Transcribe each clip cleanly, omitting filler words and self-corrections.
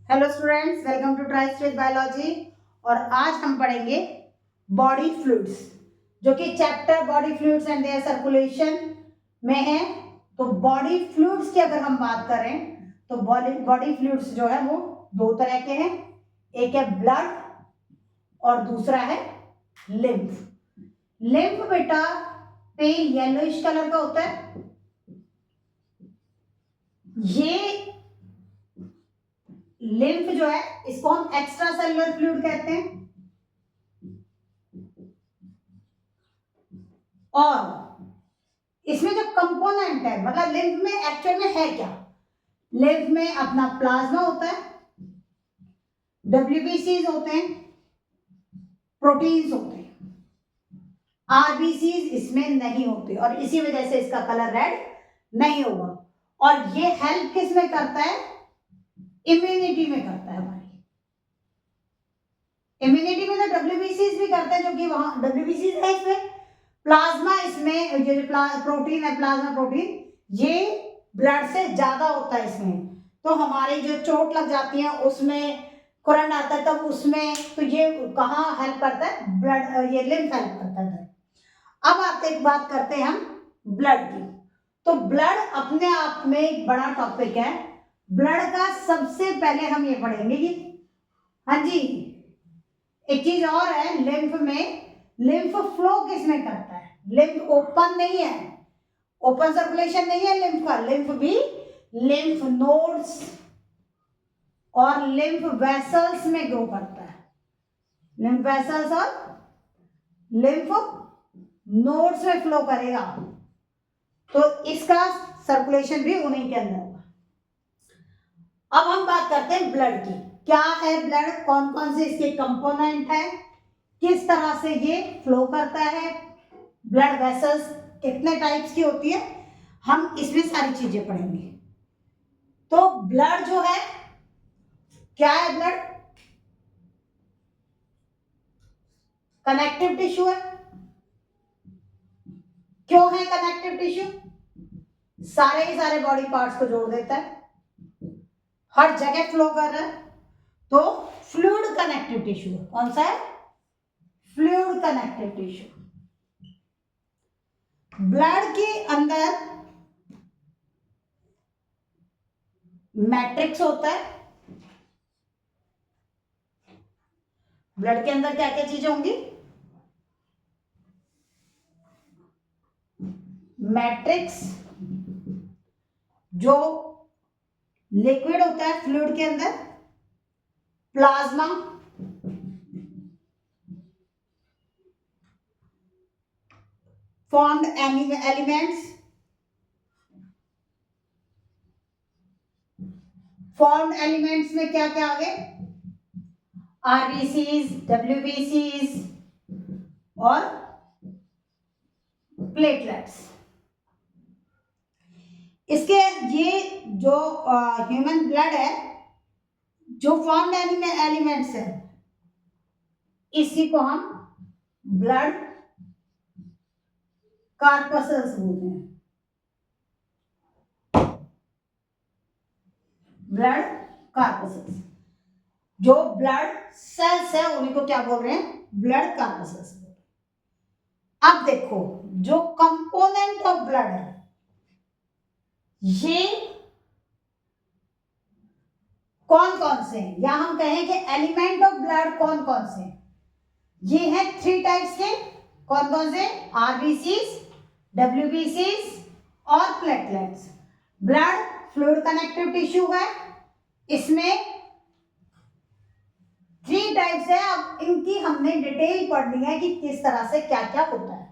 Hello students, welcome to try straight biology. और आज हम पढ़ेंगे बॉडी फ्लूइड्स, जो कि chapter body fluids and their circulation में है। तो बॉडी फ्लूइड्स की अगर हम बात करें तो बॉडी फ्लूइड्स जो है वो दो तरह के हैं। एक है ब्लड और दूसरा है लिम्फ। लिम्फ बेटा पेल येलोइश कलर का होता है। ये लिम्फ जो है इसको हम एक्स्ट्रा सेलुलर फ्लूइड कहते हैं। और इसमें जो कंपोनेंट है, मतलब लिम्फ में एक्चुअल में है क्या। लिम्फ में अपना प्लाज्मा होता है, डब्ल्यूबीसीज होते हैं, प्रोटीन्स होते हैं, आरबीसीज इसमें नहीं होते और इसी वजह से इसका कलर रेड नहीं होगा। और ये हेल्प किस में करता है? इम्यूनिटी में करता है। हमारी इम्यूनिटी में तो डब्ल्यूबीसीज भी करते हैं, जो कि वहां डब्ल्यूबीसीज है। इसमें प्लाज्मा, इसमें जो प्रोटीन है, प्लाज्मा प्रोटीन, ये ब्लड से ज्यादा होता है इसमें। तो हमारी जो चोट लग जाती है उसमें करंट आता है, तब उसमें तो ये कहाँ हेल्प करता है? ब्लड, ये लिम्फ हेल्प करता है। अब आते एक बात करते हैं हम ब्लड की। तो ब्लड अपने आप में एक बड़ा टॉपिक है। ब्लड का सबसे पहले हम ये पढ़ेंगे कि हाँ जी, एक चीज और है लिम्फ में। लिम्फ फ्लो किसमें करता है? लिम्फ ओपन नहीं है, ओपन सर्कुलेशन नहीं है लिम्फ का। लिम्फ भी लिम्फ नोड्स और लिम्फ वेसल्स में ग्रो करता है। लिम्फ वेसल्स और लिम्फ नोड्स में फ्लो करेगा, तो इसका सर्कुलेशन भी उन्हीं के अंदर होगा। अब हम बात करते हैं ब्लड की। क्या है ब्लड? कौन कौन से इसके कंपोनेंट है, किस तरह से ये फ्लो करता है, ब्लड वेसल्स कितने टाइप्स की होती है, हम इसमें सारी चीजें पढ़ेंगे। तो ब्लड जो है, क्या है ब्लड? कनेक्टिव टिश्यू है। क्यों है कनेक्टिव टिश्यू? सारे के सारे बॉडी पार्ट्स को जोड़ देता है, हर जगह फ्लो कर रहा है, तो फ्लूइड कनेक्टिव टिश्यू है। कौन सा है? Fluid connective tissue. ब्लड के अंदर मैट्रिक्स होता है। ब्लड के अंदर क्या क्या चीजें होंगी? मैट्रिक्स, जो लिक्विड होता है फ्लूइड के अंदर, plasma, formed elements, formed elements में क्या क्या आ गए? आरबीसीज, डब्ल्यूबीसीज और प्लेटलेट्स। इसके ये जो ह्यूमन ब्लड है, जो फॉर्म्ड एलिमेंट्स है, इसी को हम ब्लड कार्पसल्स बोलते हैं। ब्लड कार्पसल्स, जो ब्लड सेल्स है उन्हीं को क्या बोल रहे हैं? Blood corpuscles. अब देखो, जो कंपोनेंट ऑफ ब्लड है, ये कौन कौन से हैं, या हम कहें कि एलिमेंट ऑफ ब्लड कौन कौन से हैं? ये है 3 टाइप्स के। कौन कौन से? आरबीसीज, डब्ल्यूबीसीज और platelets. Blood fluid connective tissue है, इसमें 3 टाइप्स है। अब इनकी हमने डिटेल पढ़नी है कि किस तरह से क्या क्या होता है।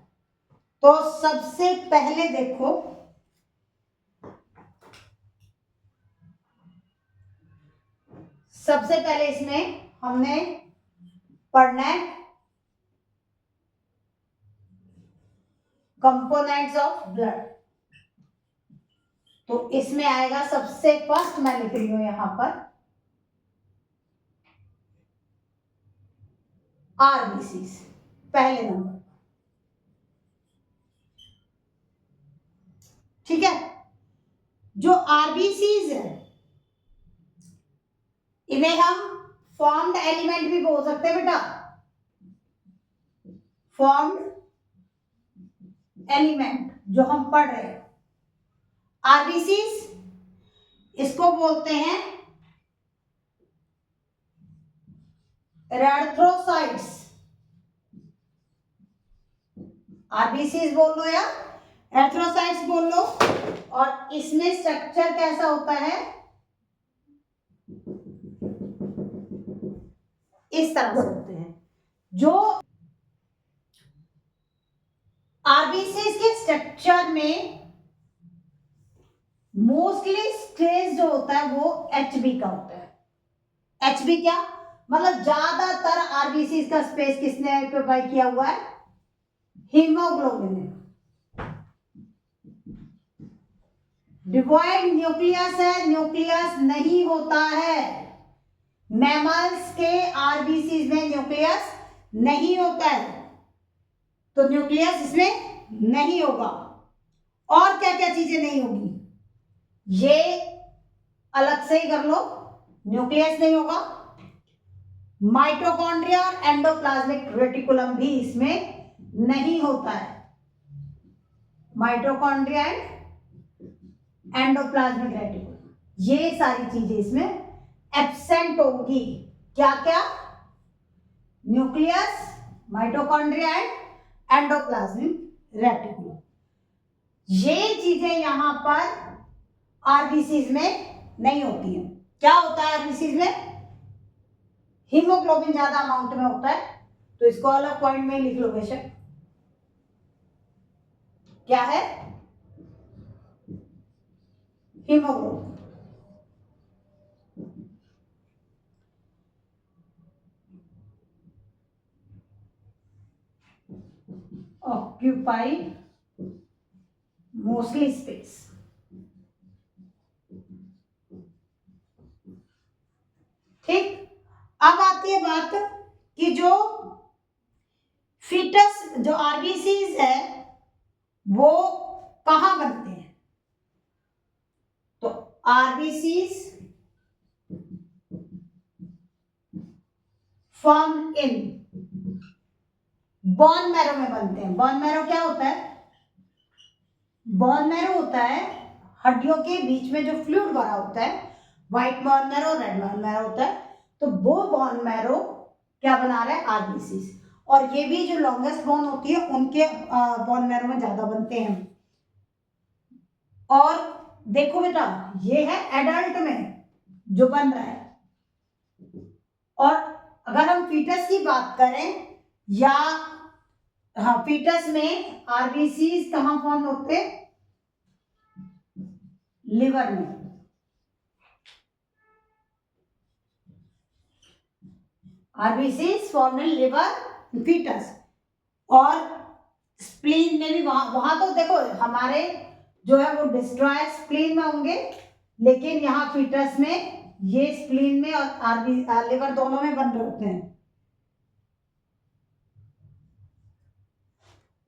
तो सबसे पहले देखो, सबसे पहले इसमें हमने पढ़ना है कंपोनेंट्स ऑफ ब्लड। तो इसमें आएगा सबसे फर्स्ट, मैं लिख रही हूं यहां पर आरबीसीज, पहले नंबर। ठीक है, जो आरबीसीज है इन्हें हम फॉर्म्ड एलिमेंट भी बोल सकते हैं बेटा, फॉर्म्ड एलिमेंट जो हम पढ़ रहे हैं। आरबीसीज इसको बोलते हैं एरिथ्रोसाइट्स। आरबीसीज बोल लो या एरिथ्रोसाइट्स बोल लो। और इसमें स्ट्रक्चर कैसा होता है, इस तरह से होते हैं। जो आरबीसीज के स्ट्रक्चर में मोस्टली स्टेज जो होता है वो एचबी का होता है। एचबी क्या मतलब, ज्यादातर आरबीसीज का स्पेस किसने ऑक्यूपाई किया हुआ है, हीमोग्लोबिन ने। डिवॉइड न्यूक्लियस है, न्यूक्लियस नहीं होता है। मैमल्स के आरबीसीज में न्यूक्लियस नहीं होता है, तो न्यूक्लियस इसमें नहीं होगा। और क्या क्या चीजें नहीं होगी, ये अलग से ही कर लो। न्यूक्लियस नहीं होगा, माइटोकॉन्ड्रिया और एंडोप्लाज्मिक रेटिकुलम भी इसमें नहीं होता है। माइटोकॉन्ड्रिया एंड एंडोप्लाज्मिक रेटिकुलम, ये सारी चीजें इसमें एब्सेंट होंगी। क्या क्या, nucleus, mitochondria and endoplasmic reticulum, ये चीजें यहां पर आरबीसीज में नहीं होती हैं। क्या होता है आरबीसीज में, हीमोग्लोबिन ज्यादा अमाउंट में होता है, तो इसको अलग पॉइंट में लिख लो बेशक। क्या है, हीमोग्लोबिन। Occupy mostly space. ठीक, अब आती है बात कि जो फीटस, जो आरबीसीज है वो कहां बनते हैं। तो RBCs form in bone marrow में बनते हैं। बोन मैरो क्या होता है, बोन मैरो होता है हड्डियों के बीच में जो फ्लूइड भरा होता है, white bone marrow, red bone marrow होता है। तो वो बोन मैरो क्या बना रहा है, आरबीसीज। और ये भी जो लॉन्गेस्ट बोन होती है उनके बोन मैरो में ज्यादा बनते हैं। और देखो बेटा, ये है एडल्ट में जो बन रहा है। और अगर हम फीटस की बात करें, या हाँ, फीटस में आरबीसीज कहां फॉर्म होते, लिवर में। RBCs form in liver, foetus. और स्प्लीन में भी, वहां तो देखो हमारे जो है वो डिस्ट्रॉय स्प्लीन में होंगे, लेकिन यहाँ फीटस में ये स्प्लीन में और लिवर दोनों में बन रहे होते हैं।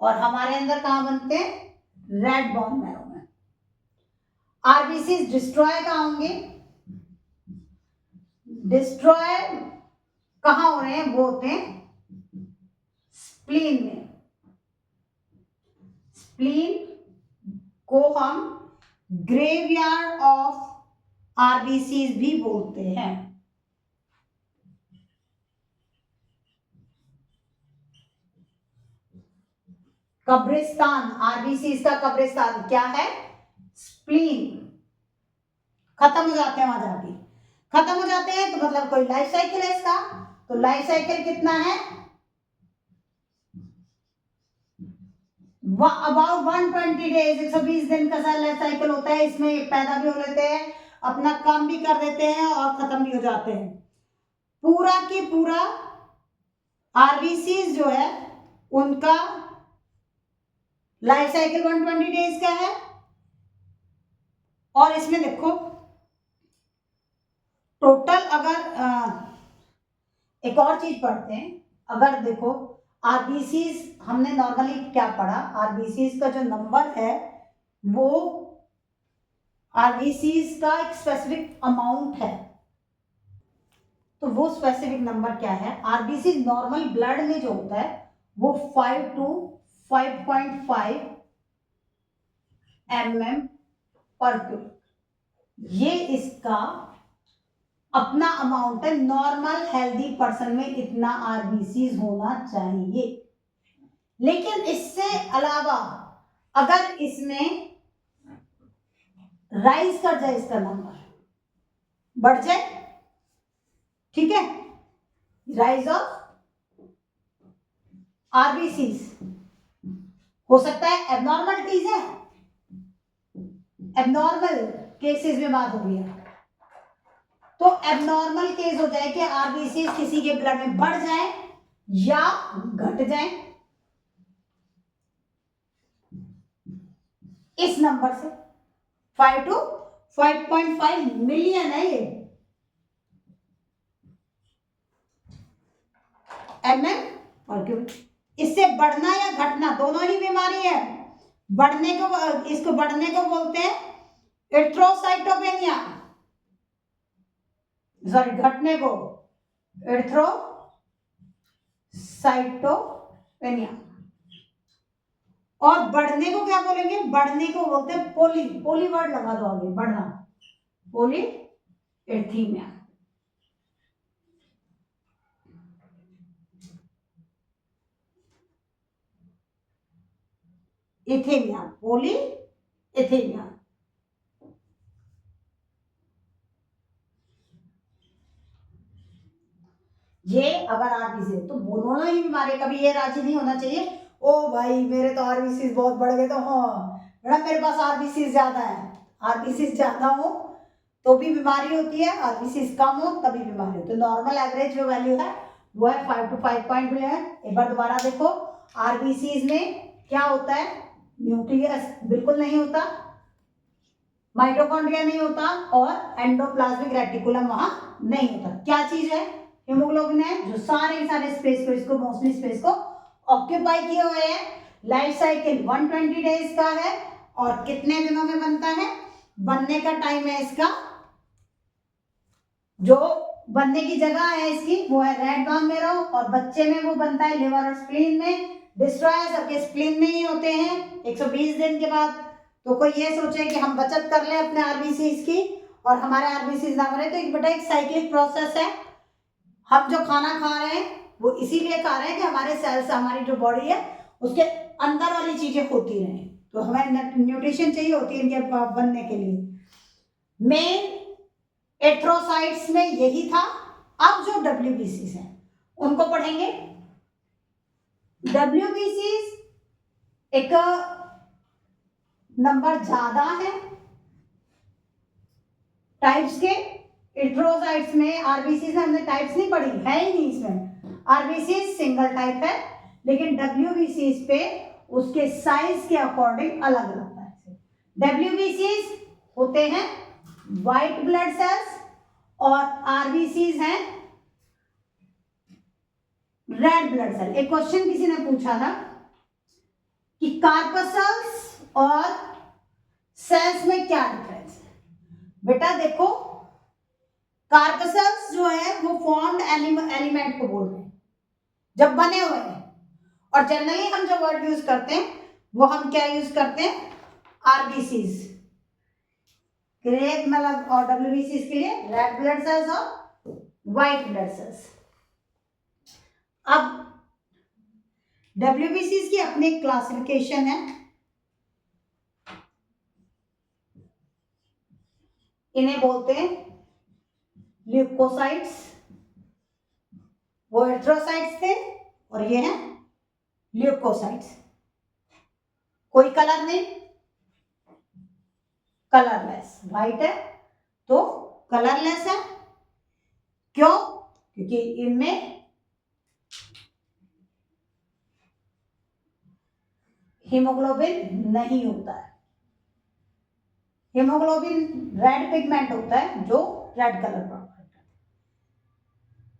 और हमारे अंदर कहां बनते हैं, रेड बोन मैरो में। आरबीसीज डिस्ट्रॉय कहां होंगे, डिस्ट्रॉय कहां हो रहे हैं, वो होते हैं स्प्लीन में। स्प्लीन को हम ग्रेवयार्ड ऑफ आरबीसीज भी बोलते हैं। कब्रिस्तान, आरबीसीज का कब्रिस्तान क्या है, स्प्लीन। खत्म हो जाते हैं वहां जाके, खत्म हो जाते हैं तो मतलब कोई लाइफ साइकिल है इसका। तो लाइफ साइकिल कितना है, अबाउट 120 डेज, 120 दिन का लाइफ साइकिल होता है। इसमें पैदा भी हो लेते हैं, अपना काम भी कर देते हैं और खत्म भी हो जाते हैं। पूरा की पूरा आरबीसीज जो है उनका लाइफ साइकिल 120 डेज का है। और इसमें देखो टोटल, अगर एक और चीज पढ़ते हैं, अगर देखो आरबीसीज हमने नॉर्मली क्या पढ़ा, आरबीसीज का जो नंबर है वो आरबीसीज का एक स्पेसिफिक अमाउंट है। तो वो स्पेसिफिक नंबर क्या है? आरबीसी नॉर्मल ब्लड में जो होता है वो 5 to 5.5 mm पर क्यूब, ये इसका अपना अमाउंट है। नॉर्मल हेल्दी पर्सन में इतना आरबीसी होना चाहिए। लेकिन इससे अलावा अगर इसमें राइज कर जाए, इसका नंबर बढ़ जाए, ठीक है, राइज ऑफ आरबीसी हो सकता है। एबनॉर्मलिटीज है, एबनॉर्मल केसेस में बात हो रही है, तो एबनॉर्मल केस हो जाए कि आरबीसी किसी के ब्लड में बढ़ जाए या घट जाए इस नंबर से। 5 to 5.5 मिलियन है ये mm पर क्यूब। इससे बढ़ना या घटना दोनों ही बीमारी है। बढ़ने को, इसको बढ़ने को बोलते हैं एर्थ्रोसाइटोपेनिया, सॉरी घटने को एर्थ्रोसाइटोपेनिया, और बढ़ने को क्या बोलेंगे? बढ़ने को बोलते हैं पोली, पोली वर्ड लगा दो आगे, बढ़ना, पोली एर्थीमिया। एथेमिया, पोली एथेमिया। ये अगर आरबीसी तो दोनों ही बीमारी, कभी ये राजी नहीं होना चाहिए ओ भाई मेरे तो आरबीसी बहुत बढ़ गए, तो हाँ मैडम मेरे पास आरबीसी ज्यादा है। आरबीसी ज्यादा हो तो भी बीमारी होती है, आरबीसी कम हो तभी बीमारी होती है। नॉर्मल एवरेज जो वैल्यू है वो है 5 to 5.5 है। एक बार दोबारा देखो, आरबीसी में क्या होता है? न्यूक्लियस बिल्कुल नहीं होता, माइटोकॉन्ड्रिया नहीं होता, और एंडोप्लाज्मिक रेटिकुलम वहां नहीं होता। क्या चीज है? हीमोग्लोबिन है, जो सारे स्पेस को, इसको मोस्टली स्पेस को ऑक्यूपाई किए हुए हैं। लाइफ साइकिल 120 डेज का है, और कितने दिनों में बनता है? बनने का टाइम है इसका, जो बनने की जगह है इसकी वो है रेड बॉन मैरो, और बच्चे में वो बनता है लिवर और स्प्लीन में। डिस्ट्रॉय सबके स्प्लीन में ही होते हैं 120 दिन के बाद। तो कोई ये सोचे कि हम बचत कर लें अपने आरबीसीज की और हमारे आरबीसीज ना बने, तो एक बेटा एक साइक्लिक प्रोसेस है। हम जो खाना खा रहे हैं वो इसीलिए खा रहे हैं कि हमारे सेल्स, हमारी जो बॉडी है उसके अंदर वाली चीजें होती रहें, तो हमें न्यूट्रिशन चाहिए होती है इनके बनने के लिए। मेन एर्थ्रोसाइट्स में यही था। अब जो डब्ल्यूबीसीज हैं उनको पढ़ेंगे। डब्ल्यूबीसीज एक नंबर ज्यादा है टाइप्स के। एर्थ्रोसाइट्स में, आरबीसीज में हमने टाइप्स नहीं पढ़ी, है ही नहीं इसमें। आरबीसीज सिंगल टाइप है, लेकिन डब्ल्यूबीसीज पे उसके साइज के अकॉर्डिंग अलग अलग टाइप है। डब्ल्यूबीसीज होते हैं व्हाइट ब्लड सेल्स, और आरबीसीज हैं रेड ब्लड सेल। एक क्वेश्चन किसी ने पूछा था कि कार्पसल्स और सेल्स में क्या डिफरेंस है। बेटा देखो, कार्पसल्स जो है वो फॉर्म्ड एलिमेंट को बोल रहे हैं जब बने हुए हैं, और जनरली हम जो वर्ड यूज करते हैं वो हम क्या यूज करते हैं? आरबीसीज के लिए, मतलब, और डब्ल्यूबीसीज के लिए रेड ब्लड सेल्स और व्हाइट ब्लड सेल्स। अब डब्ल्यूबीसीज की अपनी क्लासिफिकेशन है। इन्हें बोलते हैं ल्यूकोसाइट्स। वो एर्थ्रोसाइट्स थे और ये हैं ल्यूकोसाइट्स। कोई कलर नहीं, कलरलेस। व्हाइट है तो कलरलेस है। क्यों? क्योंकि इनमें हीमोग्लोबिन नहीं होता है। हीमोग्लोबिन रेड पिगमेंट होता है जो रेड कलर का होता है।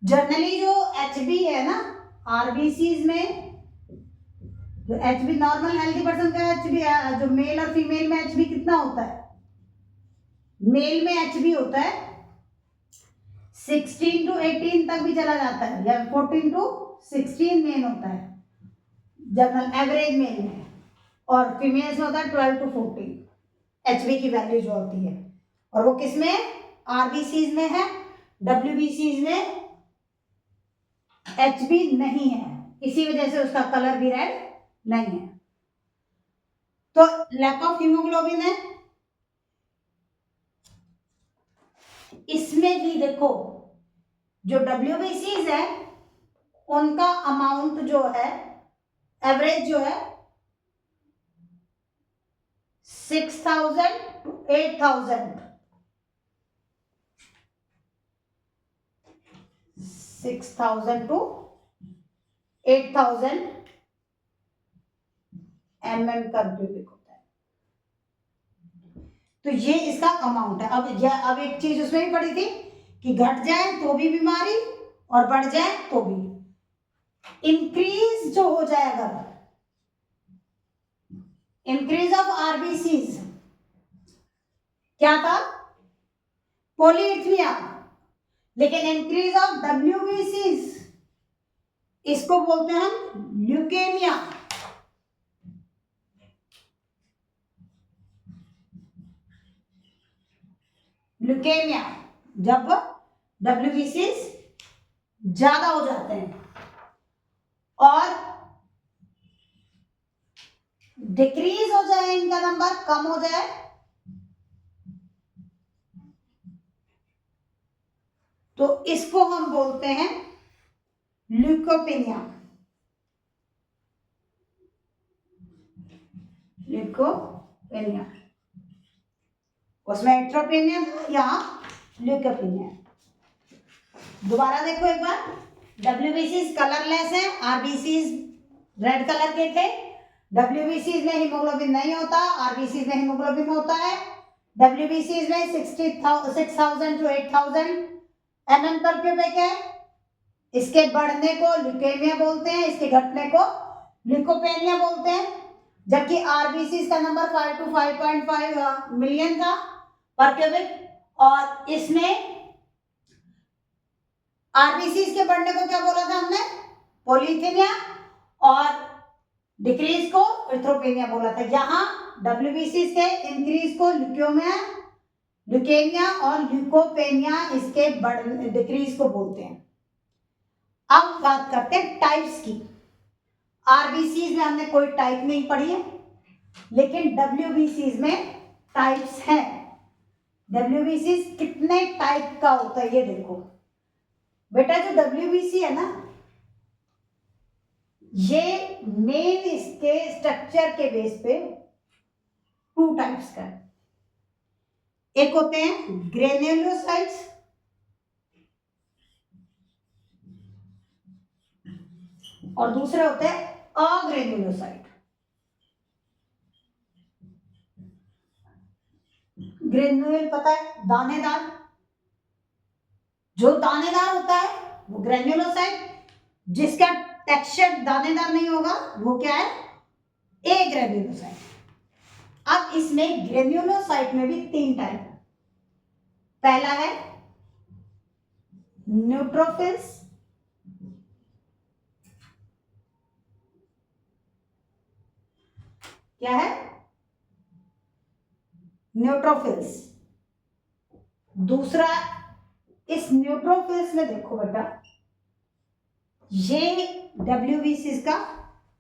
जनरली जो एचबी है ना आरबीसीज में, जो एचबी नॉर्मल हेल्दी पर्सन का एचबी है, जो मेल और फीमेल में एचबी कितना होता है? मेल में एचबी होता है 16 to 18 तक भी चला जाता है, या 14 to 16 मेन होता है जनरल एवरेज मेल में, और फीमेल्स में होता है 12 to 14 एचबी की वैल्यू जो होती है। और वो किसमें, आरबीसीज में है, डब्ल्यूबीसीज में एचबी नहीं है, इसी वजह से उसका कलर भी रेड नहीं है। तो लैक ऑफ हीमोग्लोबिन है। इसमें भी देखो जो डब्ल्यूबीसीज है उनका अमाउंट जो है, एवरेज जो है 6000 to 8000, 6000 to 8000 mm का क्यूबिक होता है। तो ये इसका अमाउंट है। अब एक चीज उसमें भी पड़ी थी कि घट जाए तो भी बीमारी और बढ़ जाए तो भी। इंक्रीज जो हो जाए, अगर इंक्रीज ऑफ आरबीसीज क्या था, पॉलीइथमिया, लेकिन इंक्रीज ऑफ डब्ल्यूबीसीज इसको बोलते हैं हम ल्यूकेमिया। ल्यूकेमिया जब डब्ल्यूबीसीज ज्यादा हो जाते हैं और डिक्रीज हो जाए, इनका नंबर कम हो जाए, तो इसको हम बोलते हैं ल्यूकोपेनिया। ल्यूकोपेनिया, उसमें एट्रोपेनिया था, यहाँ ल्यूकोपेनिया। दोबारा देखो एक बार, डब्ल्यूबीसीज कलरलेस है, आरबीसीज रेड कलर के थे। डब्ल्यूबीसीज में हीमोग्लोबिन नहीं होता, आरबीसीज में हीमोग्लोबिन होता है। डब्ल्यूबीसीज में 6000 to 8000 mm पर क्यूबिक है। इसके बढ़ने को ल्यूकेमिया बोलते हैं, इसके घटने को ल्यूकोपेनिया बोलते हैं। जबकि आरबीसीज का नंबर 5 to 5.5 मिलियन था पर क्यूबिक, और इसमें आरबीसीज के बढ़ने को क्या बोला था हमने, पॉलीइथेमिया, और डिक्रीज को एरिथ्रोपेनिया बोला था। यहाँ डब्ल्यूबीसीज के इंक्रीज को ल्यूकेमिया और ल्यूकोपेनिया इसके डिक्रीज को बोलते हैं। अब बात करते हैं टाइप्स की। आरबीसीज में हमने कोई टाइप नहीं पढ़ी है, लेकिन डब्ल्यूबीसीज में टाइप्स हैं। डब्ल्यूबीसीज कितने टाइप का होता है ये देखो बेटा। जो डब्ल्यूबीसी है ना, ये मेन इसके स्ट्रक्चर के बेस पे 2 टाइप्स का है। एक होते हैं ग्रेन्युलोसाइट्स, और दूसरे होते हैं अग्रेन्युलोसाइट। ग्रेन्युल पता है, दानेदार, जो दानेदार होता है वो ग्रेन्युलोसाइट। जिसका टेक्सचर दानेदार नहीं होगा वो क्या है, ए ग्रेन्युलोसाइट। अब इसमें ग्रेन्युलोसाइट में भी 3 टाइप है। पहला है न्यूट्रोफिल्स, क्या है, न्यूट्रोफिल्स। दूसरा, इस न्यूट्रोफिल्स में देखो बेटा, ये डब्ल्यूबीसी का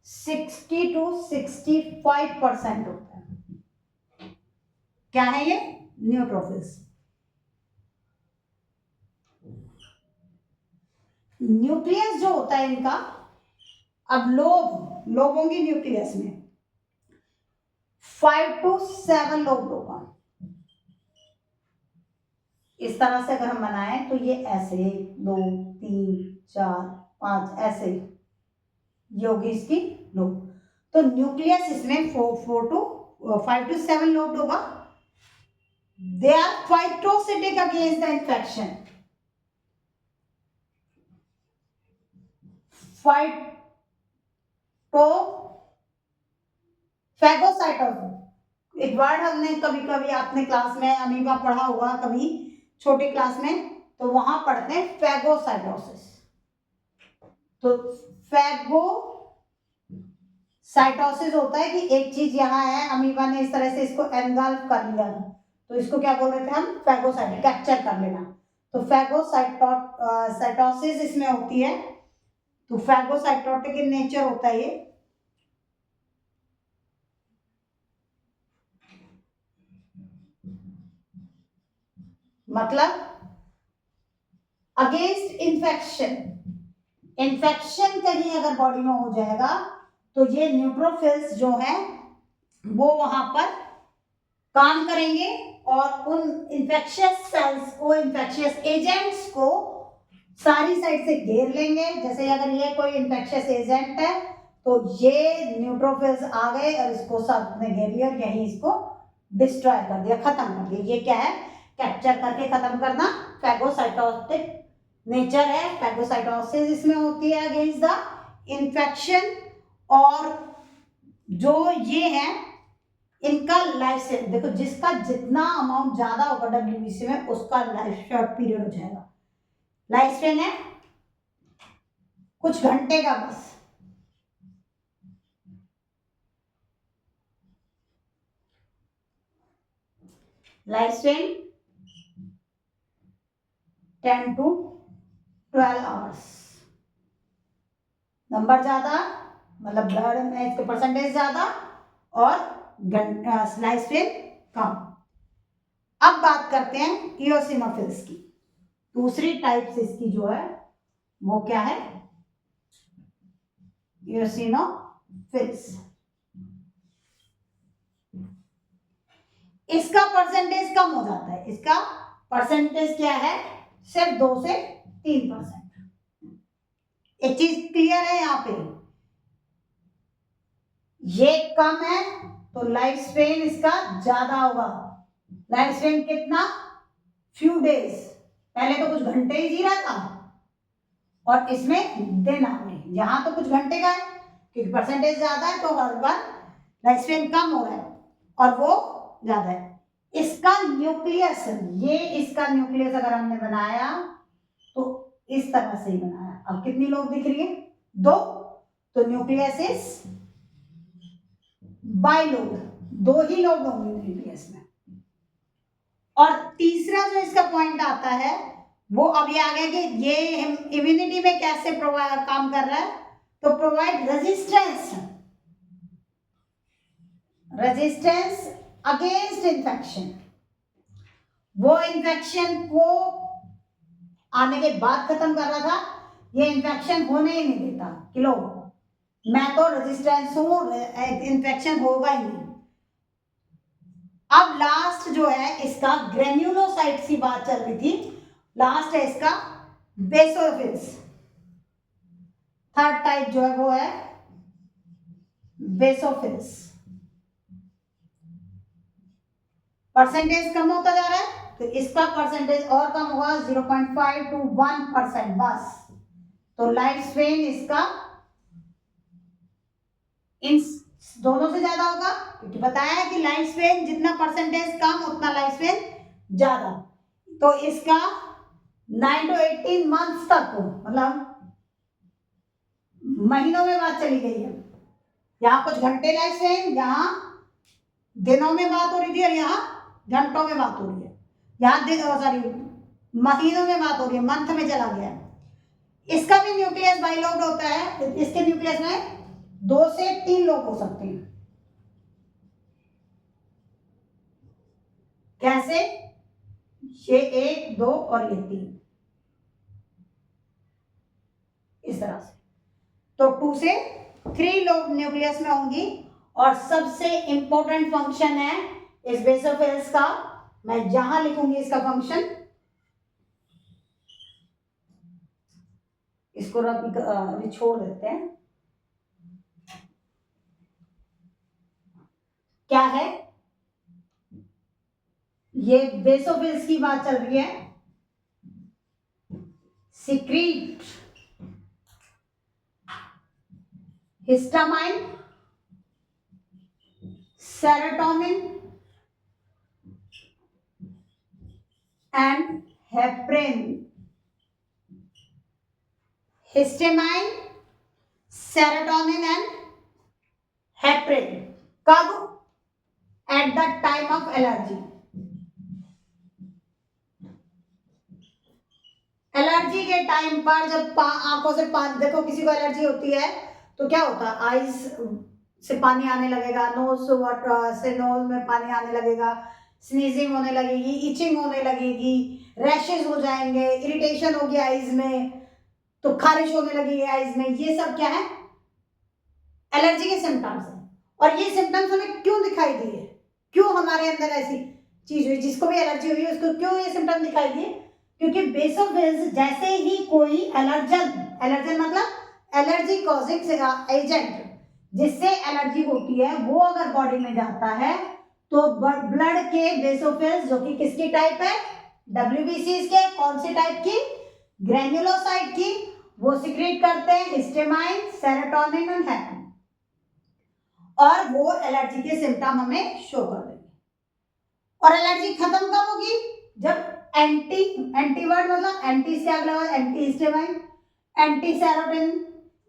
60 to 65% होता है। क्या है ये, न्यूट्रोफिल्स। न्यूक्लियस जो होता है इनका, अब लोबों की न्यूक्लियस में 5 to 7 लोब होगा। इस तरह से अगर हम बनाएं तो ये ऐसे 1 2 3 4 5 ऐसे ये होगी इसकी लोब। तो न्यूक्लियस इसमें 5 to 7 लोब होगा। They are phagocytic against the infection. Phagocytosis, एक वर्ड हमने कभी कभी आपने क्लास में अमीबा पढ़ा होगा, कभी छोटी क्लास में तो वहां पढ़ते हैं फैगोसाइटोसिस। तो फैगोसाइटोसिस होता है कि एक चीज यहाँ है, अमीबा ने इस तरह से इसको एनगल्फ कर लिया, तो इसको क्या बोल रहे थे हम, फैगोसाइट, कैप्चर कर लेना। तो फैगोसाइटोसिस इसमें होती है। तो फैगोसाइटोटिक इन नेचर होता है ये। मतलब अगेंस्ट इन्फेक्शन, इन्फेक्शन कहीं अगर बॉडी में हो जाएगा तो ये न्यूट्रोफिल्स जो है वो वहां पर काम करेंगे और उन इन्फेक्शियस सेल्स को, इन्फेक्शियस एजेंट्स को सारी साइड से घेर लेंगे। जैसे अगर ये कोई इन्फेक्शियस एजेंट है तो ये न्यूट्रोफिल्स आ गए और इसको सब ने घेर लिया और यहीं इसको डिस्ट्रॉय कर दिया, खत्म कर दिया। ये क्या है, कैप्चर करके खत्म करना, फैगोसाइटोटिक नेचर है। फैगोसाइटोसिस इसमें होती है अगेंस्ट द इन्फेक्शन। और जो ये है इनका लाइफ से, देखो जिसका जितना अमाउंट ज्यादा होगा डब्ल्यूबीसी में उसका लाइफ शॉर्ट पीरियड हो जाएगा। लाइफ स्पेन है कुछ घंटे का बस। Life span 10 to 12 hours. Number ज्यादा मतलब ब्लड में इसके परसेंटेज ज्यादा और लाइफ स्पेन कम। अब बात करते हैं इओसिनोफिल्स की। दूसरी टाइप इसकी जो है वो क्या है, इओसिनोफिल्स। इसका परसेंटेज कम हो जाता है। इसका परसेंटेज क्या है, सिर्फ 2 से 3%। एक चीज क्लियर है यहाँ पे, ये कम है तो लाइफ स्पेन इसका ज्यादा होगा। लाइफ स्पेन कितना, फ्यू डेज, पहले तो कुछ घंटे ही जी रहा था और इसमें दिन आ गए। यहां तो कुछ घंटे का है क्योंकि परसेंटेज ज्यादा है तो हर बार लाइफ स्पेन कम हो रहा है और वो ज्यादा है। इसका न्यूक्लियस, ये इसका न्यूक्लियस अगर हमने बनाया तो इस तरह से ही बनाया। अब कितनी लोग दिख रही है, 2। तो न्यूक्लियस इज बाइलोब, 2 ही लोग होंगे न्यूक्लियस में। और तीसरा जो इसका पॉइंट आता है वो अब ये आ गया कि ये इम्यूनिटी में कैसे काम कर रहा है, तो प्रोवाइड रेजिस्टेंस अगेंस्ट इन्फेक्शन। वो इन्फेक्शन को आने के बाद खत्म कर रहा था, ये इन्फेक्शन होने ही नहीं देता कि लो मैं तो रेजिस्टेंस हूं, इन्फेक्शन होगा ही नहीं। अब लास्ट जो है इसका ग्रेन्युलोसाइट्स की बात चल रही थी, लास्ट है इसका बेसोफिल्स। थर्ड टाइप जो है वो है बेसोफिल्स। परसेंटेज कम होता जा रहा है तो इसका परसेंटेज और कम होगा, 0.5 to 1% बस। तो लाइफ स्पेन इसका इन दोनों से ज्यादा होगा क्योंकि बताया है कि लाइफ स्पेन जितना परसेंटेज कम उतना लाइफ स्पेन ज्यादा। तो इसका 9 to 18 मंथ्स तक, मतलब महीनों में बात चली गई है। यहाँ कुछ घंटे लाइफ स्पेन, यहाँ दिनों में बात हो रही थी और यहाँ घंटों में बात हो रही है। यहाँ सॉरी महीनों में बात हो रही है, मंथ में चला गया है। इसका भी न्यूक्लियस बाइलोब्ड होता है। इसके न्यूक्लियस में 2 से 3 लोग हो सकते हैं। कैसे, ये 1, 2 और ये 3, इस तरह से। तो 2 से 3 लोग न्यूक्लियस में होंगी। और सबसे इंपॉर्टेंट फंक्शन है इस बेसोफिल्स का, मैं यहां लिखूंगी इसका फंक्शन, इसको अभी छोड़ देते हैं। क्या है, ये बेसोफिल्स की बात चल रही है। Secrete histamine, serotonin and heparin, histamine, serotonin and heparin. कब? At the time of allergy. Allergy के टाइम पर जब आंखों से पानी, देखो किसी को एलर्जी होती है तो क्या होता है, आईज से पानी आने लगेगा, नोज से नोज में पानी आने लगेगा, स्नीजिंग होने लगेगी, इचिंग होने लगेगी, रैशेज हो जाएंगे, इरिटेशन होगी आईज में, तो खारिश होने लगेगी आईज में। ये सब क्या है? एलर्जी के सिम्टम्स हैं। और ये सिम्टम्स हमें क्यों दिखाई दिए, क्यों हमारे अंदर ऐसी चीज हुई, जिसको भी एलर्जी हुई उसको क्यों ये सिम्टम दिखाई दिए? क्योंकि बेसोफिल्स जैसे ही कोई एलर्जन मतलब एलर्जी कॉजिंग एजेंट, जिससे एलर्जी होती है, वो अगर बॉडी में जाता है तो ब्लड के बेसोफिल्स, जो कि किसकी टाइप है? डब्ल्यूबीसीज के। कौन सी टाइप की? ग्रैन्युलोसाइट की। वो सिक्रेट करते हैं हिस्टामाइन, सेरोटोनिन और हेपरिन, और वो एलर्जी के सिम्टम हमें शो कर देंगे। और एलर्जी खत्म कब होगी? जब एंटीवर्ड मतलब एंटी से अगला एंटी हिस्टामाइन, एंटी सेरोटोनिन,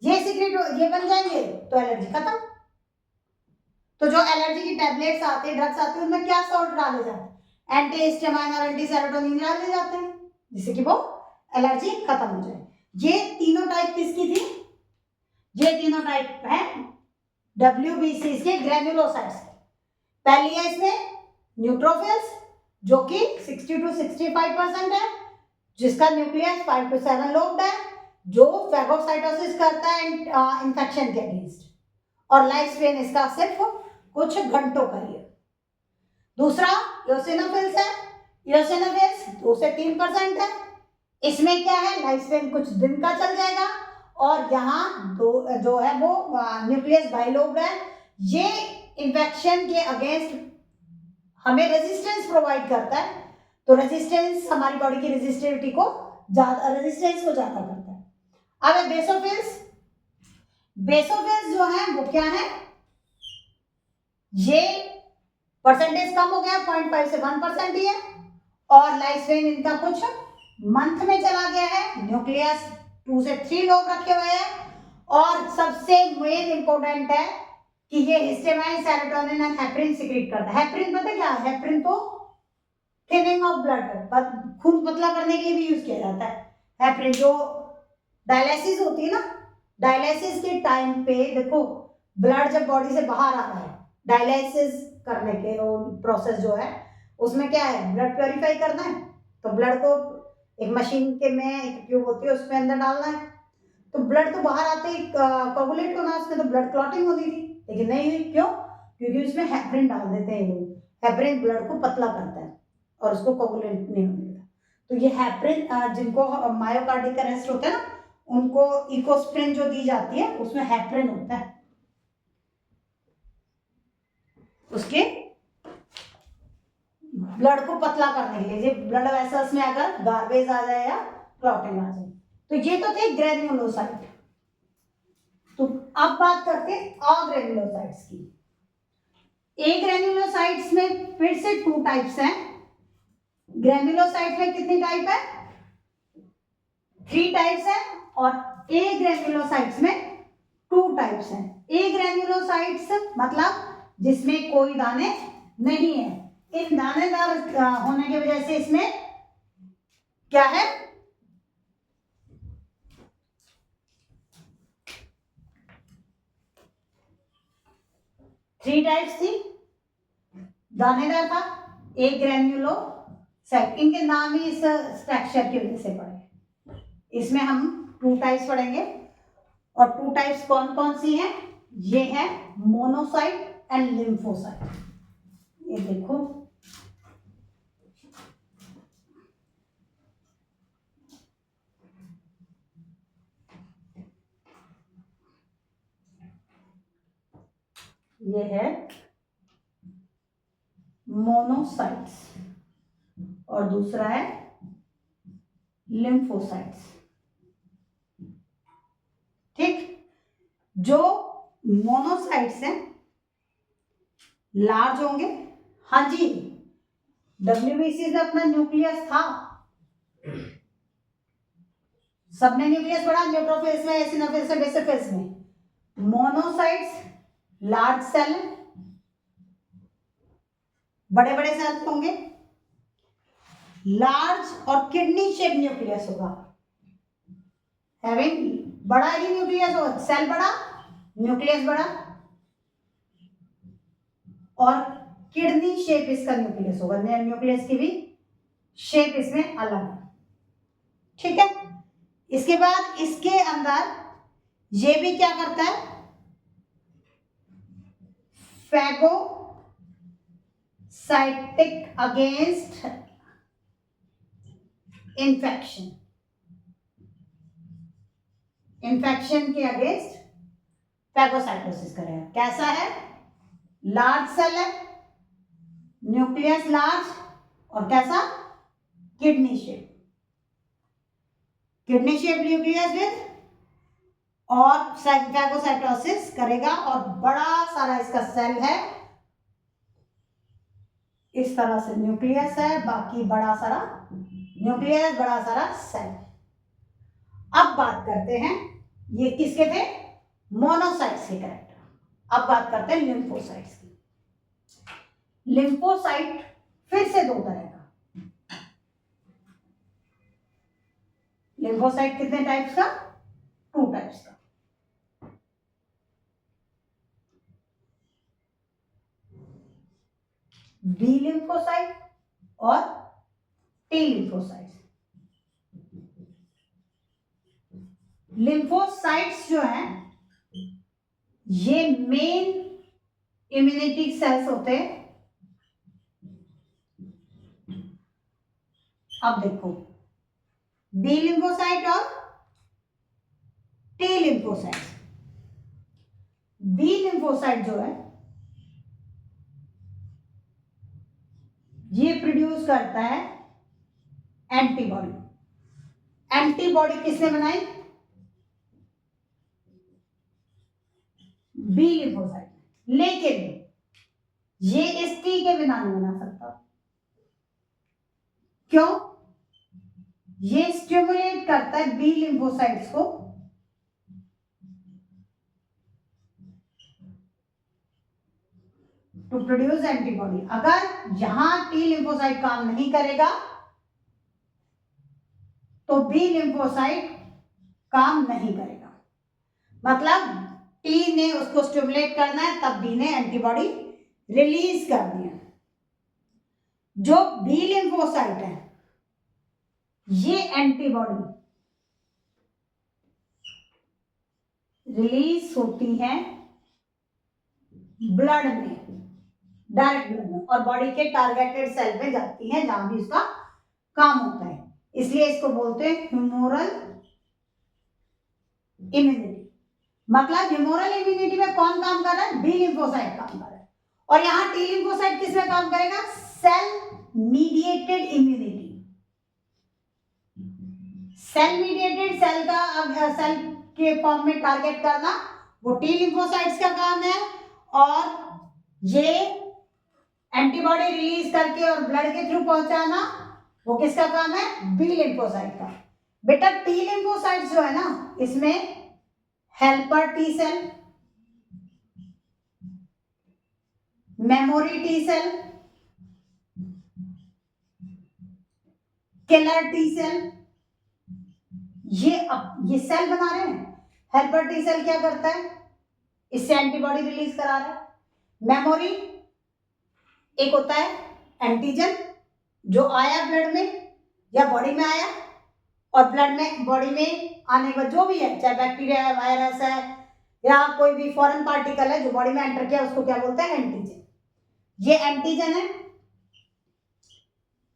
ये बन जाएंगे तो एलर्जी खत्म। तो जो एलर्जी की टैबलेट्स आते हैं, ड्रग्स आते हैं, उनमें क्या सॉल्ट डाले जाते हैं? एंटी हिस्टामाइन और एंटी सेरोटोनिन डाले जाते हैं, जिससे कि वो एलर्जी खत्म हो जाए। ये तीनों टाइप किसकी थी? ये तीनों टाइप है डब्ल्यूबीसीज के ग्रैन्युलोसाइट्स। पहली है इसमें न्यूट्रोफिल्स, जो कि 60 to 65% है, जिसका न्यूक्लियस 5 to 7 लोब्ड है, जो फैगोसाइटोसिस करता है इंफेक्शन के अगेंस्ट, और लाइफ स्पेन इसका सिर्फ कुछ घंटों का ही है। दूसरा योसिनोफिल्स है। योसिनोफिल्स 2 से 3% है। इसमें क्या है, लाइफ स्पेन कुछ दिन का चल जाएगा, और यहाँ जो है वो न्यूक्लियस बाइलोब्ड है। ये इन्फेक्शन के अगेंस्ट हमें रेजिस्टेंस प्रोवाइड करता है, तो रेजिस्टेंस हमारी बॉडी की रेजिस्टिविटी को रेजिस्टेंस को ज्यादा करता है। अब बेसोफिल्स, बेसोफिल्स जो है वो क्या है, ये परसेंटेज कम हो गया, 0.5 से 1% ही है, और लाइफ स्पेन इनका कुछ मंथ में चला गया है, न्यूक्लियस 2 से 3 लोग रखे हुए हैं, और सबसे मेन इंपॉर्टेंट है कि ये histamine, serotonin and heparin secrete करता है। हेपरिन पता क्या है? हेपरिन तो थिनिंग ऑफ ब्लड, खून पतला करने के लिए भी यूज किया जाता है। हेपरिन जो डायलिसिस होती है ना, डायलिसिस के टाइम पे देखो, ब्लड जब बॉडी से बाहर आ रहा है, डायलिसिस करने के प्रोसेस जो है उसमें क्या है, ब्लड प्योरीफाई करना है, तो ब्लड को एक मशीन के में एक ट्यूब होती है, उसमें अंदर डालना है, तो ब्लड तो बाहर आते ही कोगुलेट होना, उसमें तो ब्लड क्लॉटिंग होती थी, लेकिन नहीं हुई। क्यों? क्योंकि उसमें हेपरिन डाल देते हैं लोग। हेपरिन ब्लड को पतला करता है और उसको कोगुलेट नहीं होने देता। तो ये हेपरिन, जिनको मायोकार्डिक अरेस्ट होता है ना, उनको इकोस्प्रिन जो दी जाती है उसमें हेपरिन होता है, उसके ब्लड को पतला करने के लिए, ब्लड वेसल्स में अगर गार्बेज आ जाए या क्लॉटिंग आ जाए। तो ये तो थे ग्रैन्युलोसाइट। तो अब बात करते हैं अग्रैन्युलोसाइट्स की। ग्रैन्युलोसाइट्स में फिर से 2 टाइप्स हैं। ग्रैन्युलोसाइट में कितनी टाइप है? 3 टाइप्स है, और ग्रैन्युलोसाइट्स में 2 टाइप्स हैं। ग्रैन्युलोसाइट्स मतलब जिसमें कोई दाने नहीं है। इन दानेदार होने की वजह से इसमें क्या है, थ्री टाइप्स थी, दानेदार था, ग्रैन्युलोसाइट, इनके नाम ही इस स्ट्रक्चर की वजह से पड़े। इसमें हम 2 टाइप्स पढ़ेंगे, और 2 टाइप्स कौन कौन सी हैं? ये है मोनोसाइट एंड लिम्फोसाइट। ये देखो, ये है मोनोसाइट्स और दूसरा है लिम्फोसाइट्स। ठीक, जो मोनोसाइट्स हैं लार्ज होंगे। हाँ जी, डब्ल्यूबीसी में अपना न्यूक्लियस था, सब में न्यूक्लियस बड़ा, न्यूट्रोफिल्स में, एसिनोफिल्स में, बेसोफिल्स में। मोनोसाइट्स लार्ज सेल, बड़े बड़े सेल होंगे। लार्ज और किडनी शेप न्यूक्लियस होगा, हैविंग बड़ा ही न्यूक्लियस होगा, सेल बड़ा, न्यूक्लियस बड़ा, और किडनी शेप इसका न्यूक्लियस होगा। न्यूक्लियस की भी शेप इसमें अलग है, ठीक है। इसके बाद इसके अंदर ये भी क्या करता है, फैगोसाइटिक अगेंस्ट इन्फेक्शन, इन्फेक्शन के अगेंस्ट फैगोसाइटोसिस करेगा। कैसा है, लार्ज सेल है, न्यूक्लियस लार्ज, और कैसा, kidney shape, kidney shape nucleus with, और फैगोसाइटोसिस करेगा, और बड़ा सारा इसका सेल है, इस तरह से न्यूक्लियस है, बाकी बड़ा सारा न्यूक्लियस, बड़ा सारा सेल। अब बात करते हैं, ये किसके थे, मोनोसाइट्स के कैरेक्टर। अब बात करते हैं लिम्फोसाइट्स की। लिम्फोसाइट फिर से दो तरह का, लिम्फोसाइट कितने टाइप्स का, 2 टाइप्स का। बी लिम्फोसाइट और टी लिम्फोसाइट। लिम्फोसाइट्स जो हैं ये मेन इम्यूनिटी सेल्स होते हैं। अब देखो, बी लिम्फोसाइट और टी लिम्फोसाइट। बी लिम्फोसाइट जो है ये प्रोड्यूस करता है एंटीबॉडी। एंटीबॉडी किसने बनाई, बी लिम्फोसाइट। लेकिन ये इस टी के बिना नहीं बना सकता। क्यों, ये स्टिमुलेट करता है बी लिम्फोसाइट्स को टू प्रोड्यूस एंटीबॉडी। अगर यहां टी लिम्फोसाइट काम नहीं करेगा तो बी लिम्फोसाइट काम नहीं करेगा। मतलब टी ने उसको स्टिमुलेट करना है, तब बी ने एंटीबॉडी रिलीज करनी है। जो बी लिम्फोसाइट है ये एंटीबॉडी रिलीज होती है ब्लड में, डायरेक्ट ब्लड में, और बॉडी के टारगेटेड सेल पे जाती है जहां भी उसका काम होता है। इसलिए इसको बोलते हैं ह्यूमोरल इम्यूनिटी। मतलब ह्यूमोरल इम्यूनिटी में कौन काम कर रहा है, बी लिम्फोसाइट काम कर रहा है। और यहां टी लिम्फोसाइट किस में काम करेगा, cell mediated immunity. Cell mediated, cell का सेल के फॉर्म में टारगेट करना वो टी लिम्फोसाइट्स का काम है, और ये एंटीबॉडी रिलीज करके और ब्लड के थ्रू पहुंचाना वो किसका काम है, बी लिम्फोसाइट का। बेटा टी लिम्फोसाइट्स जो है ना, इसमें helper T cell, memory T cell, killer T cell, ये सेल बना रहे हैं। हेल्पर टी सेल क्या करता है, इससे एंटीबॉडी रिलीज करा रहा है। मेमोरी एक होता है एंटीजन जो आया ब्लड में या बॉडी में आया, और ब्लड में बॉडी में आने के बाद जो भी है, चाहे बैक्टीरिया है, वायरस है, या कोई भी फॉरेन पार्टिकल है जो बॉडी में एंटर किया, उसको क्या बोलते हैं, एंटीजन। ये एंटीजन है,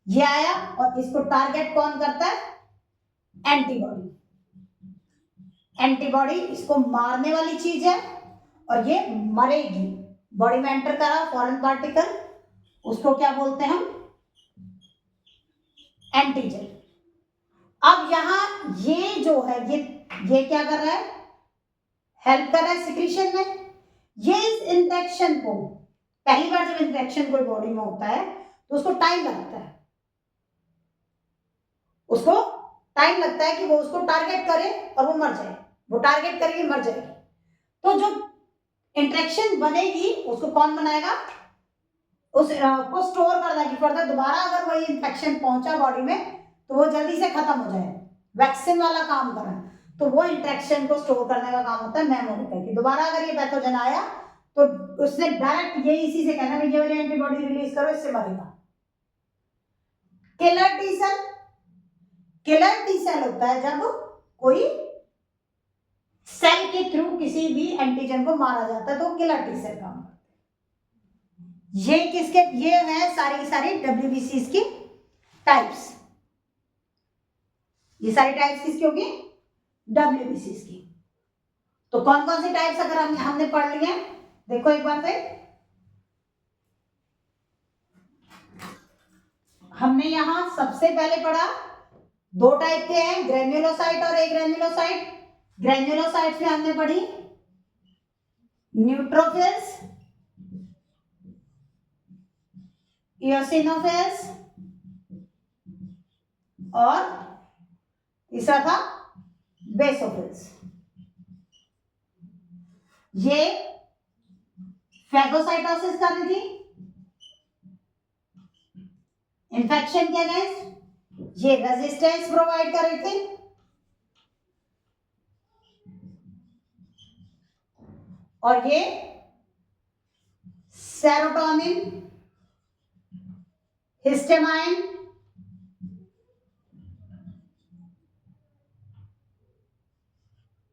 ये आया, और इसको टारगेट कौन करता है, एंटीबॉडी। एंटीबॉडी इसको मारने वाली चीज है, और ये मरेगी। बॉडी में एंटर करा फॉरेन पार्टिकल, उसको क्या बोलते हैं हम, एंटीजन। अब यहां ये जो है ये क्या कर रहा है, हेल्प कर रहा है सिक्रीशन में। ये इस इंफेक्शन को, पहली बार जब इंफेक्शन कोई बॉडी में होता है तो उसको टाइम लगता है, उसको टाइम लगता है कि वो उसको टारगेट करे और वो मर जाए, वो टारगेट करेगी मर जाएगी। तो जो इंटरेक्शन बनेगी उसको कौन बनाएगा, उस को स्टोर कर देगी फर्दर, दोबारा अगर वही इन्फेक्शन पहुंचा बॉडी में तो वो जल्दी से खत्म हो जाए, वैक्सीन वाला काम कर रहा है। तो वो इंटरेक्शन को स्टोर करने का काम होता है मेमोरी का, कि दोबारा अगर ये पैथोजन आया तो उसने डायरेक्ट ये इसी से कहना है ये वाली एंटीबॉडी रिलीज करो, इससे मरेगा। Killer T cell, killer T cell होता है जब कोई सेल के थ्रू किसी भी एंटीजन को मारा जाता है तो किलर टी सेल काम करता है। ये किसके, ये है सारी सारी डब्ल्यूबीसीज की टाइप्स, ये सारी टाइप्स किसकी होगी, डब्ल्यूबीसीज की। तो कौन कौन सी टाइप्स अगर हमने पढ़ लिए, देखो एक बार फिर, हमने यहां सबसे पहले पढ़ा 2 टाइप के हैं, ग्रेन्युलोसाइट और एग्रेन्युलोसाइट। ग्रेन्युलोसाइट्स में हमने पढ़ी न्यूट्रोफिल्स, इओसिनोफिल्स और तीसरा था बेसोफिल्स। ये फैगोसाइटोसिस कर रही थी इन्फेक्शन के अगेंस्ट, ये रेजिस्टेंस प्रोवाइड कर रही थी, और ये सेरोटोनिन, हिस्टामाइन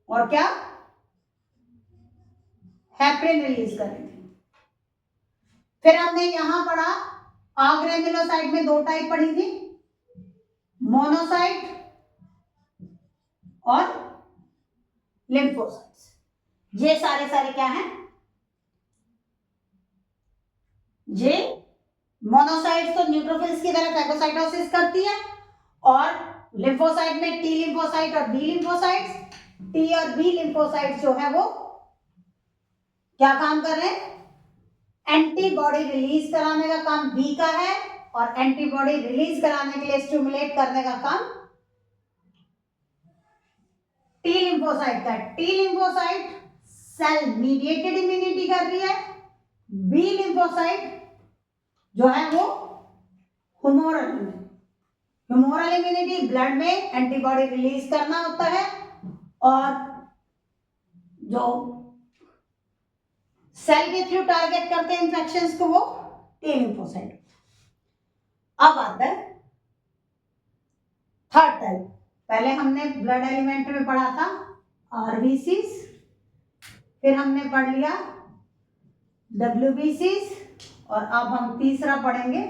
और क्या, हेपरिन रिलीज कर रही थी। फिर हमने यहां पढ़ा अग्रेन्युलोसाइट में 2 टाइप पढ़ी थी, मोनोसाइट और लिम्फोसाइट्स। ये सारे सारे क्या हैं, ये मोनोसाइट्स तो न्यूट्रोफिल्स की तरह फैगोसाइटोसिस करती है, और लिम्फोसाइट में टी लिम्फोसाइट और बी लिम्फोसाइट्स, टी और बी लिम्फोसाइट्स जो है वो क्या काम कर रहे हैं, एंटीबॉडी रिलीज कराने का काम बी का है, और एंटीबॉडी रिलीज कराने के लिए स्टिमुलेट करने का काम टी लिम्फोसाइट का। T lymphocyte cell mediated immunity कर रही है, बी लिम्फोसाइट जो है वो ह्यूमोरल इम्यूनिटी, ब्लड में एंटीबॉडी रिलीज करना होता है, और जो सेल के थ्रू टारगेट करते हैं इन्फेक्शंस को वो टी लिम्फोसाइट। अब आता है थर्ड टाइप। पहले हमने ब्लड एलिमेंट में पढ़ा था आरबीसीज, फिर हमने पढ़ लिया डब्ल्यूबीसीज, और अब हम तीसरा पढ़ेंगे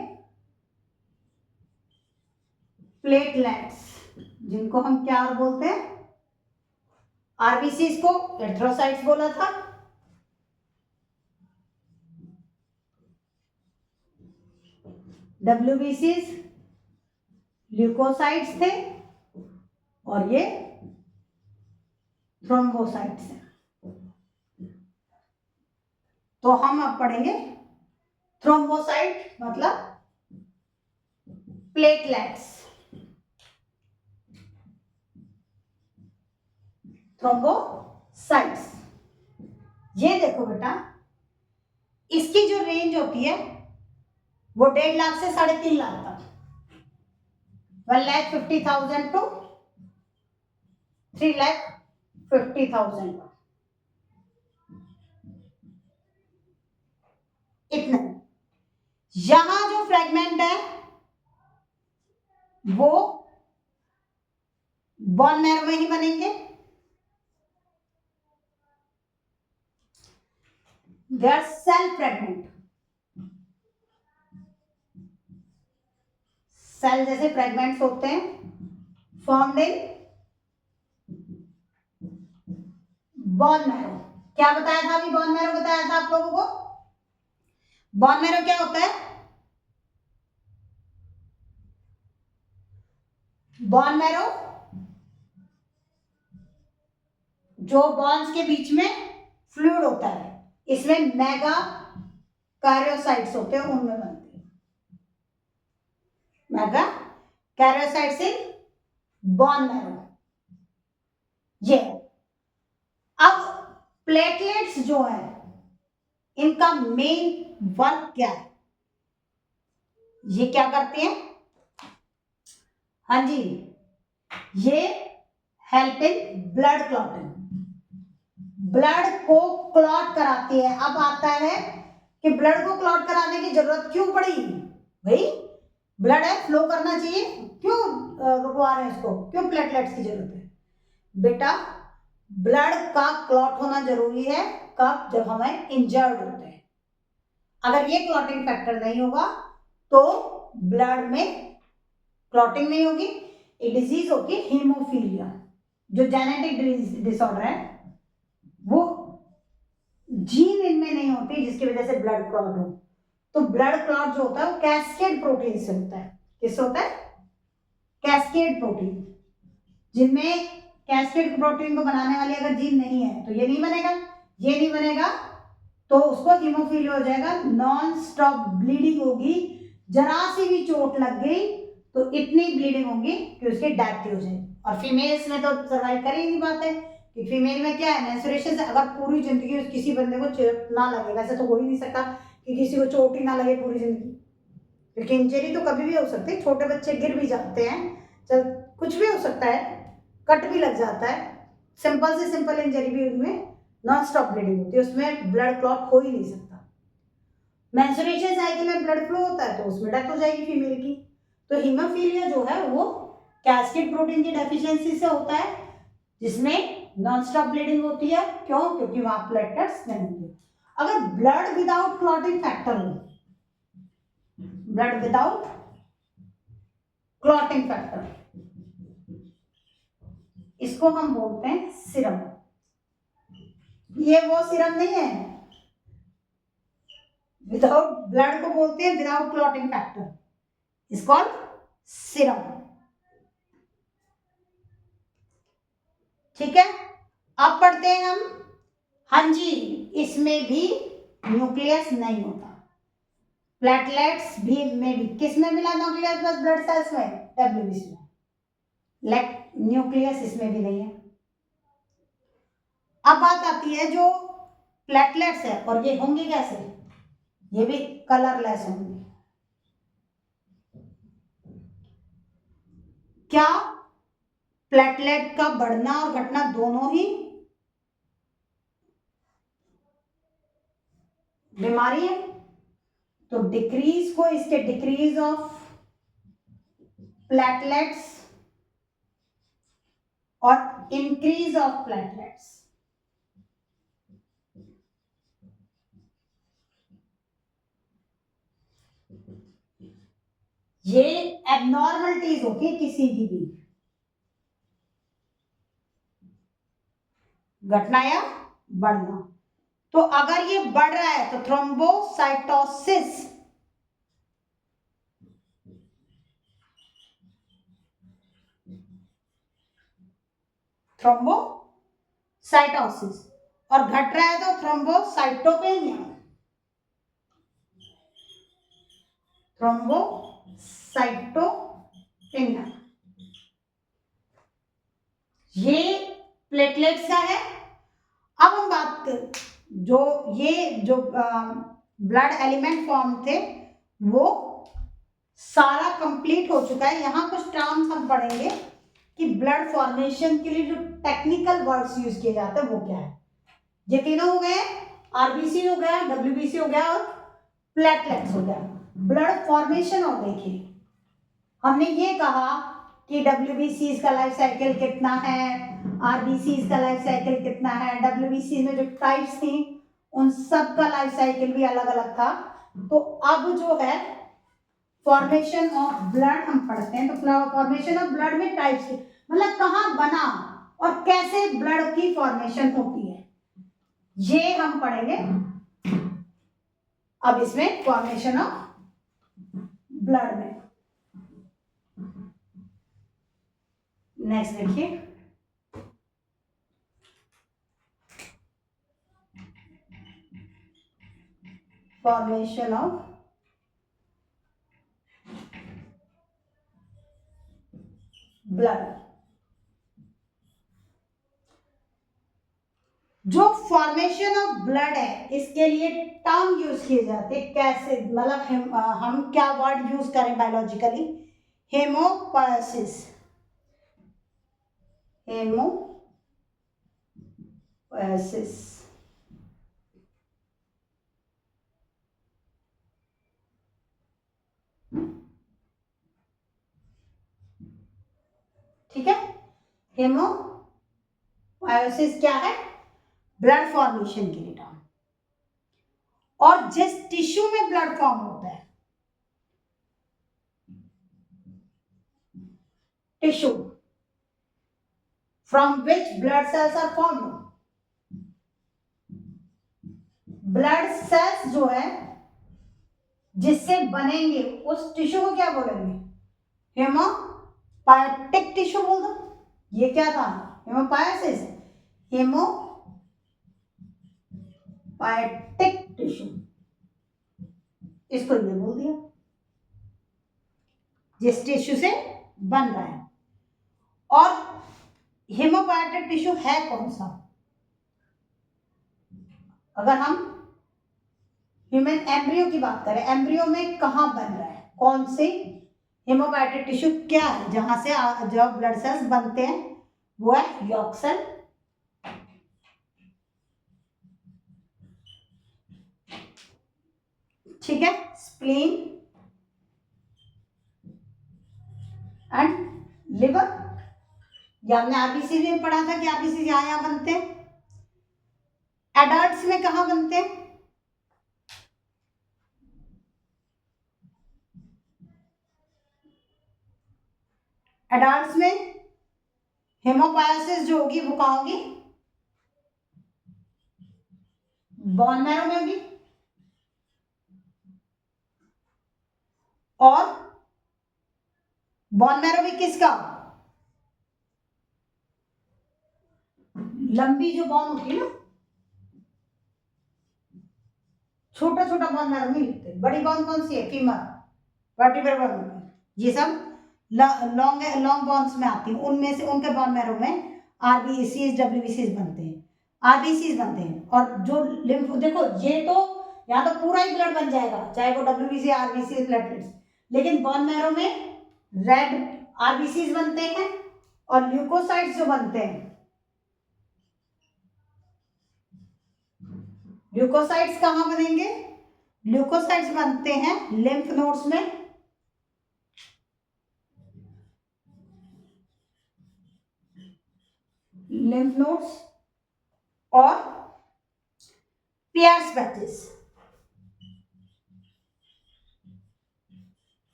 प्लेटलेट्स, जिनको हम क्या और बोलते हैं, आरबीसीज को एरिथ्रोसाइट्स बोला था, डब्ल्यूबीसीज ल्यूकोसाइट्स थे, और ये थ्रोम्बोसाइट्स हैं। तो हम अब पढ़ेंगे थ्रोम्बोसाइट मतलब प्लेटलेट्स। थ्रोम्बोसाइट्स, ये देखो बेटा, इसकी जो रेंज होती है वो 1.5 लाख से 3.5 लाख तक, 1,50,000 to 3,50,000, इतना। यहां जो फ्रेगमेंट है वो बोन मैरो में ही बनेंगे, they are cell fragment, cell जैसे फ्रेगमेंट्स होते हैं फॉर्म्ड इन बोन मैरो। क्या बताया था अभी, बोन मैरो बताया था आप लोगों को। बोन मैरो क्या होता है, बोन मैरो जो बॉन्स के बीच में फ्लूइड होता है, इसमें मेगा कैरियोसाइट्स होते हैं, उनमें बनती है mega karyocytes in bone marrow, ये। अब प्लेटलेट्स जो है इनका मेन वर्क क्या है, ये क्या करते हैं? हाँ जी, ये help in blood clotting, blood को क्लॉट कराती है। अब आता है कि ब्लड को क्लॉट कराने की जरूरत क्यों पड़ी? भाई ब्लड है, फ्लो करना चाहिए, क्यों रुकवा रहे हैं इसको, क्यों प्लेटलेट्स की जरूरत है? बेटा ब्लड का क्लॉट होना जरूरी है कब? जब हमें इंजर्ड होते हैं। अगर ये क्लॉटिंग फैक्टर नहीं होगा तो ब्लड में क्लॉटिंग नहीं होगी। एक डिजीज होगी हीमोफीलिया, जो जेनेटिक डिसऑर्डर है, वो जीन इनमें नहीं होती जिसकी वजह से ब्लड क्लॉट हो। तो ब्लड क्लॉट जो होता है वो कैस्केड प्रोटीन से होता है। किससे होता है? कैस्केड प्रोटीन, जिनमें कैस्केड प्रोटीन को बनाने वाली अगर जीन नहीं है तो ये नहीं बनेगा, ये नहीं बनेगा तो उसको हीमोफीलिया हो जाएगा, नॉन स्टॉप ब्लीडिंग होगी, जरा सी भी चोट लग गई तो इतनी ब्लीडिंग होगी कि उसकी डेथ हो जाएगी। और फीमेल्स में तो सर्वाइव कर ही नहीं पाते, कि फीमेल में क्या है, मेंस्ट्रुएशन से अगर पूरी जिंदगी किसी बंदे को चोट ना लगे, वैसे तो हो ही नहीं सकता कि किसी को चोट ही ना लगे पूरी जिंदगी, क्योंकि इंजरी तो कभी भी हो सकती है, छोटे बच्चे गिर भी जाते हैं, चल कुछ भी हो सकता है, कट भी लग जाता है, सिंपल से सिंपल इंजरी भी उनमें नॉन स्टॉप ब्लीडिंग होती है, उसमें ब्लड क्लॉट हो ही नहीं सकता। मेंस्ट्रुएशन साइकिल में ब्लड फ्लो होता है तो उसमें डेथ हो जाएगी फीमेल की। तो हीमोफीलिया जो है वो कैस्केड प्रोटीन की डेफिशिएंसी से होता है, जिसमें नॉन स्टॉप ब्लीडिंग होती है। क्यों? क्योंकि वहां प्लेटलेट्स नहीं होते। अगर ब्लड विदाउट क्लॉटिंग फैक्टर हो, ब्लड विदाउट क्लॉटिंग फैक्टर, इसको हम बोलते हैं सीरम। ये वो सीरम नहीं है, विदाउट ब्लड को बोलते हैं without clotting factor, is called serum. ठीक है, अब पढ़ते हैं हम। हाँ जी, इसमें भी न्यूक्लियस नहीं होता, प्लेटलेट्स भी में भी किसमें मिला न्यूक्लियस? बस ब्लड सेल्स में, डब्ल्यूबीसी में, लेकिन न्यूक्लियस इसमें भी नहीं है। अब बात आती है जो प्लेटलेट्स है, और ये होंगे कैसे? ये भी कलरलेस होंगे। क्या प्लेटलेट का बढ़ना और घटना दोनों ही बीमारी है? तो डिक्रीज को इसके डिक्रीज ऑफ प्लेटलेट्स और इंक्रीज ऑफ प्लेटलेट्स, ये एबनॉर्मलिटीज होगी किसी की भी, घटना या बढ़ना। तो अगर ये बढ़ रहा है तो थ्रोम्बोसाइटोसिस, थ्रोम्बोसाइटोसिस, और घट रहा है तो थ्रोम्बोसाइटोपेनिया, थ्रोम्बोसाइटोपेनिया। ये प्लेटलेट्स का है। अब हम बात कर, जो ये जो ब्लड एलिमेंट फॉर्म थे वो सारा कंप्लीट हो चुका है। यहाँ कुछ टर्म्स हम पढ़ेंगे कि ब्लड फॉर्मेशन के लिए जो टेक्निकल वर्ड्स यूज किए जाते हैं वो क्या है। ये तीनों हो गए, आरबीसी हो गया, डब्ल्यूबीसी हो गया और प्लेटलेट्स हो गया। ब्लड फॉर्मेशन, और देखिए हमने ये कहा कि डब्ल्यूबीसी का लाइफ साइकिल कितना है, आरबीसी का लाइफ साइकिल कितना है, डब्ल्यूबीसी में जो टाइप्स थी उन सब का लाइफ साइकिल भी अलग अलग था। तो अब जो है फॉर्मेशन ऑफ ब्लड हम पढ़ते हैं। तो फॉर्मेशन ऑफ ब्लड में टाइप्स, मतलब कहाँ बना और कैसे ब्लड की फॉर्मेशन होती है, ये हम पढ़ेंगे अब इसमें फॉर्मेशन ऑफ ब्लड में। नेक्स्ट देखिए, फॉर्मेशन ऑफ ब्लड। जो फॉर्मेशन ऑफ ब्लड है इसके लिए टर्म यूज किए जाते हैं, कैसे, मतलब हम क्या वर्ड यूज करें बायोलॉजिकली, हेमोपोएसिस, हेमोपोएसिस। ठीक है, हेमोपोएसिस क्या है, ब्लड फॉर्मेशन के लिए टर्म। और जिस टिश्यू में ब्लड फॉर्म होता है, tissue from which blood cells are formed, blood cells जो है जिससे बनेंगे उस टिश्यू को क्या बोलेंगे, हेमोपोएटिक टिश्यू बोल दो। ये क्या था, हेमोपोएसिस, हेमोपोएटिक टिश्यू, इसको ये बोल दिया, जिस टिश्यू से बन रहा है। और हेमोपोएटिक टिश्यू है कौन सा, अगर हम ह्यूमन एम्ब्रियो की बात करें, एम्ब्रियो में कहां बन रहा है, कौन से हेमोपोएटिक टिश्यू क्या है जहां से जो ब्लड सेल्स बनते हैं, वो है यॉर्क सेल, ठीक है, स्प्लीन एंड लिवर। या हमने आरबीसी में पढ़ा था कि आरबीसी यहां बनते हैं। एडल्ट्स में कहां बनते हैं, एडल्ट्स में हेमोपोएसिस जो होगी वो कहां होगी, बोन मैरो में होगी। और बोन मैरो भी किसका, लंबी जो बोन होती है ना, छोटा छोटा बोन मैरो नहीं लिखते, बड़ी बोन कौन सी है, फीमर, वर्टिब्रल बोन, ये सब लॉन्ग लॉन्ग बोन्स में आती हैं, उनमें से उनके बोन मैरो में आरबीसीज डब्ल्यूबीसीज बनते हैं, आरबीसीज बनते हैं। और जो लिम्फ, देखो ये तो यहाँ तो पूरा ही ब्लड बन जाएगा, चाहे वो डब्ल्यूबीसी आरबीसी प्लेटलेट्स, लेकिन बोन मैरो में रेड आरबीसीज बनते हैं और ल्यूकोसाइट्स जो बनते हैं, ल्यूकोसाइट्स कहां बनेंगे, ल्यूकोसाइट्स बनते हैं लिम्फ नोड्स में, लिम्फ नोड्स और पियर्स पैचेस।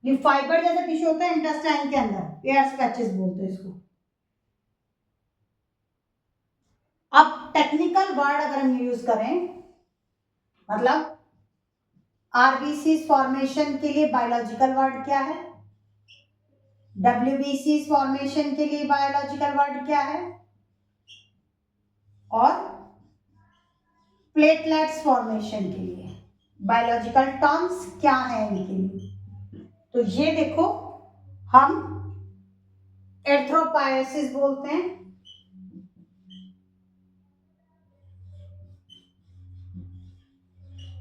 ये फाइबर जैसा टिश्यू होता है इंटेस्टाइन के अंदर, पियर्स पैचेस बोलते हैं इसको। अब टेक्निकल वर्ड अगर हम यूज करें, मतलब आरबीसी फॉर्मेशन के लिए बायोलॉजिकल वर्ड क्या है, डब्ल्यूबीसी फॉर्मेशन के लिए बायोलॉजिकल वर्ड क्या है, और प्लेटलेट्स फॉर्मेशन के लिए बायोलॉजिकल टर्म्स क्या है इनके लिए। तो ये देखो, हम एर्थ्रोपायोसिस बोलते हैं,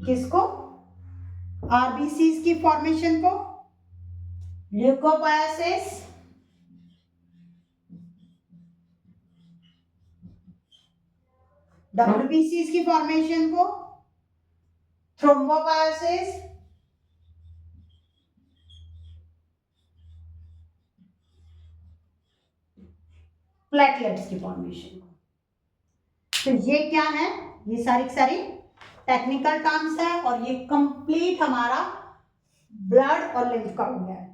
किसको, आरबीसीज की फॉर्मेशन को, ल्यूकोपायोसिस, डब्ल्यूबीसीज की फॉर्मेशन को, थ्रोम्बोपायोसिस, प्लेटलेट्स की फॉर्मेशन को। तो ये क्या है, ये सारी सारी टेक्निकल टर्म्स है और ये कंप्लीट हमारा ब्लड और लिम्फ का हो गया है।